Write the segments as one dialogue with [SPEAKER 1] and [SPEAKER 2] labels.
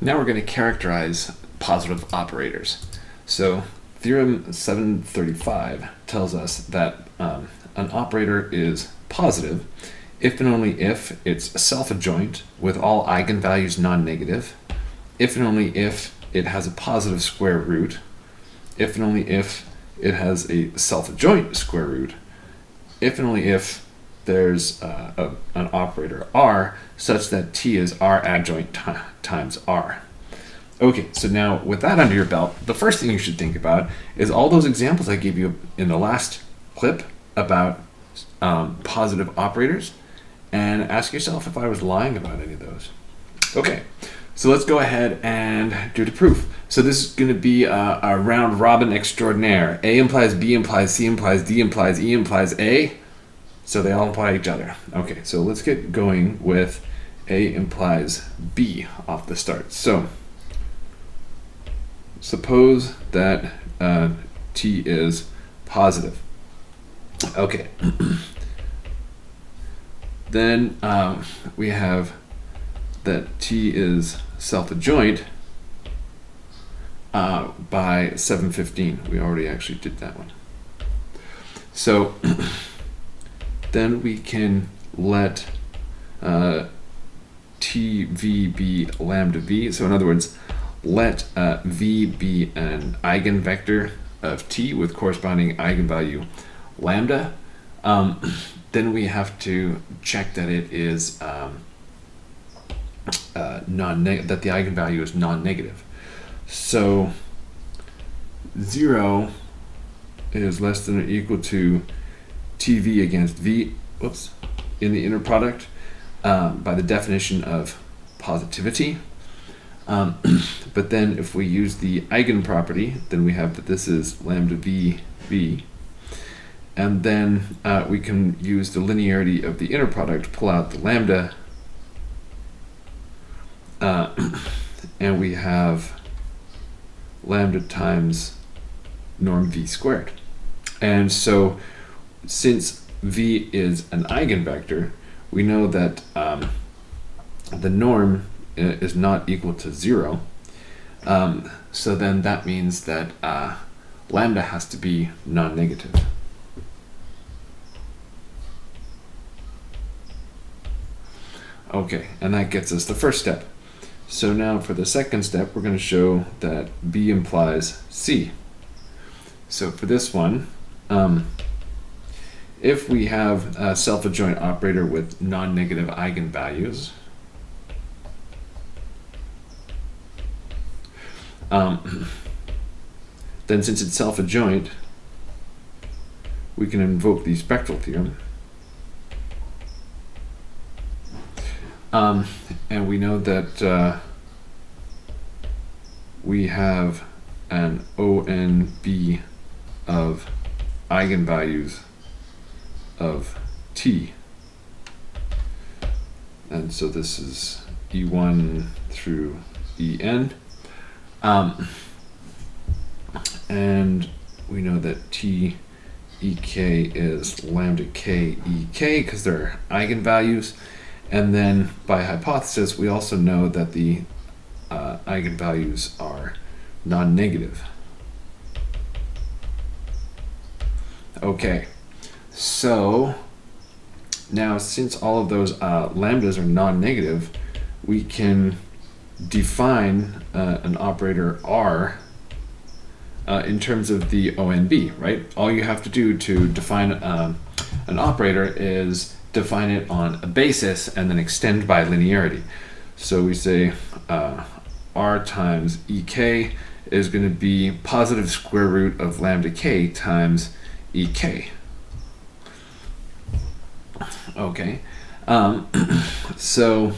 [SPEAKER 1] Now we're going to characterize positive operators. So theorem 7.35 tells us that an operator is positive if and only if it's self-adjoint with all eigenvalues non-negative, if and only if it has a positive square root, if and only if it has a self-adjoint square root, if and only if there's an operator R such that T is R adjoint times R. Okay, so now with that under your belt, the first thing you should think about is all those examples I gave you in the last clip about positive operators, and ask yourself if I was lying about any of those. Okay, so let's go ahead and do the proof. So this is going to be a round robin extraordinaire. A implies B implies C implies D implies E implies A. So they all imply each other. Okay, so let's get going with A implies B off the start. So suppose that T is positive. Okay. Then we have that T is self-adjoint by 715. We already actually did that one. So then we can let TV be lambda V. So in other words, let V be an eigenvector of T with corresponding eigenvalue lambda. Then we have to check that it is that the eigenvalue is non-negative. So 0 is less than or equal to TV against V, whoops, in the inner product by the definition of positivity. But then if we use the eigenproperty, then we have that this is lambda V, V. And then we can use the linearity of the inner product, pull out the lambda, and we have lambda times norm V squared. And so since V is an eigenvector, we know that the norm is not equal to 0. So then that means that lambda has to be non-negative. Okay, and that gets us the first step. So now for the second step, we're going to show that B implies C. So for this one, if we have a self-adjoint operator with non-negative eigenvalues, then since it's self-adjoint, we can invoke the spectral theorem. And we know that we have an ONB of eigenvalues of T. And so this is E1 through En. And we know that T Ek is lambda K Ek because they're eigenvalues. And then by hypothesis, we also know that the eigenvalues are non-negative. Okay, so now since all of those lambdas are non-negative, we can define an operator R in terms of the ONB, right? All you have to do to define an operator is define it on a basis and then extend by linearity. So we say R times Ek is going to be positive square root of lambda K times Ek. Okay, so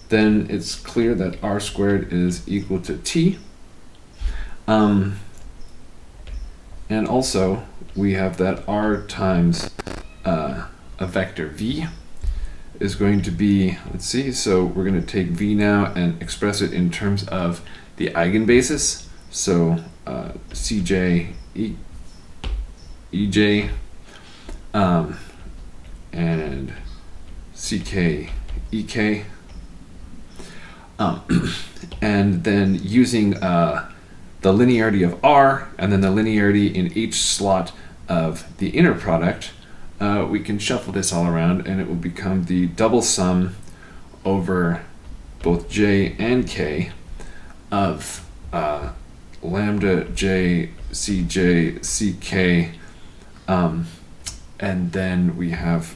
[SPEAKER 1] then it's clear that R squared is equal to T. And also we have that R times a vector V is going to be, let's see, so we're going to take V now and express it in terms of the eigenbasis. So Cj, Ej, and Ck, Ek. Um, and then using the linearity of R and then the linearity in each slot of the inner product, we can shuffle this all around and it will become the double sum over both j and k of lambda j cj ck, and then we have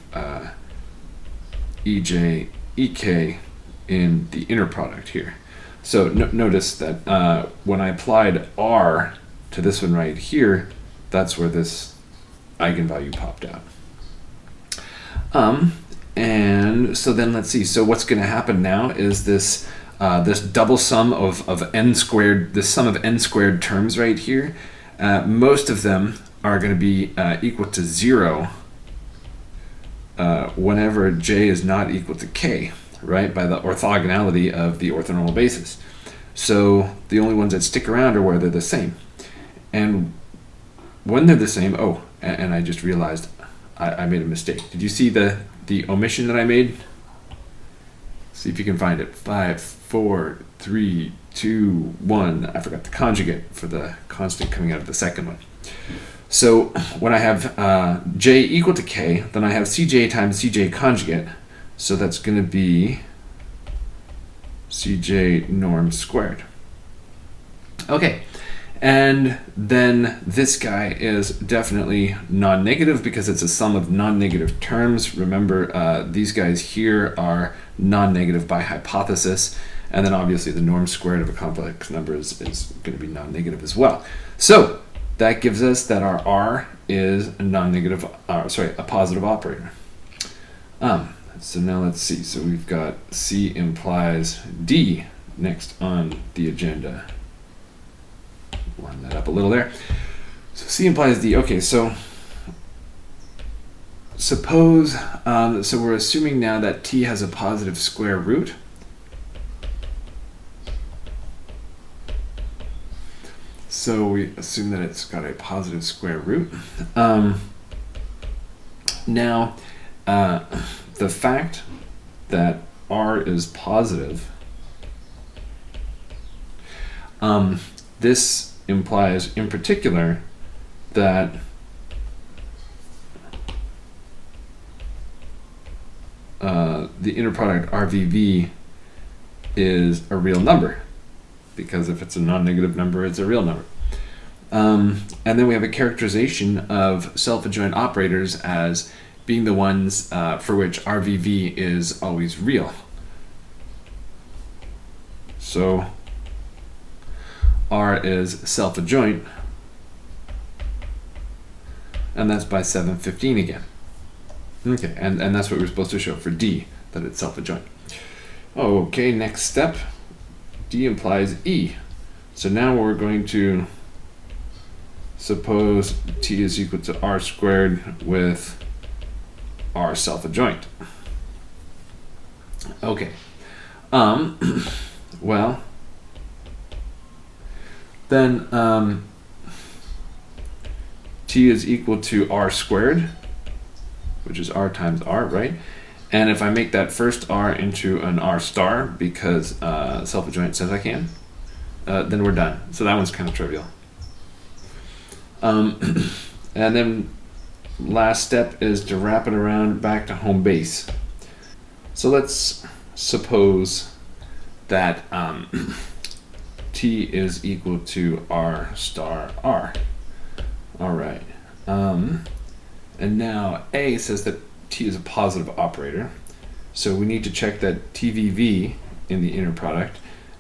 [SPEAKER 1] ej ek in the inner product here. So notice that when I applied R to this one right here, that's where this eigenvalue popped out. And so then let's see. So what's going to happen now is this this double sum of n squared, this sum of n squared terms right here. Most of them are going to be equal to 0 whenever j is not equal to k, right? By the orthogonality of the orthonormal basis. So the only ones that stick around are where they're the same. And when they're the same, oh, and I just realized I made a mistake. Did you see the omission that I made? See if you can find it. 5, 4, 3, 2, 1. I forgot the conjugate for the constant coming out of the second one. So when I have j equal to k, then I have cj times cj conjugate. So that's going to be cj norm squared. Okay. And then this guy is definitely non-negative because it's a sum of non-negative terms. Remember, these guys here are non-negative by hypothesis. And then obviously the norm squared of a complex number is going to be non-negative as well. So that gives us that our R is a non-negative, a positive operator. So now let's see. So we've got C implies D next on the agenda. Line that up a little there. So C implies D. Okay, so suppose, so we're assuming now that T has a positive square root. So we assume that it's got a positive square root. Now, the fact that R is positive, this implies in particular that the inner product RVV is a real number, because if it's a non-negative number, it's a real number. And then we have a characterization of self-adjoint operators as being the ones for which RVV is always real. So R is self-adjoint, and that's by 7.15 again. Okay, and that's what we're supposed to show for D, that it's self-adjoint. Okay, next step, D implies E. So now we're going to suppose T is equal to R squared with R self-adjoint. Okay, well, then T is equal to R squared, which is R times R, right? And if I make that first R into an R star, because self-adjoint says I can, then we're done. So that one's kind of trivial. And then last step is to wrap it around back to home base. So let's suppose that T is equal to R star R. All right. And now A says that T is a positive operator. So we need to check that TVV in the inner product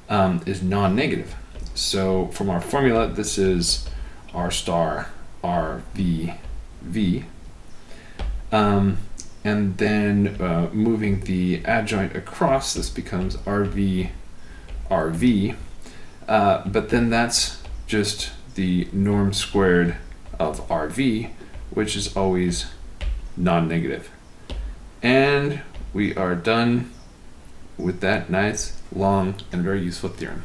[SPEAKER 1] is non-negative. So from our formula, this is R star RV V. And then moving the adjoint across, this becomes RV RV. But then that's just the norm squared of RV, which is always non-negative. And we are done with that nice, long, and very useful theorem.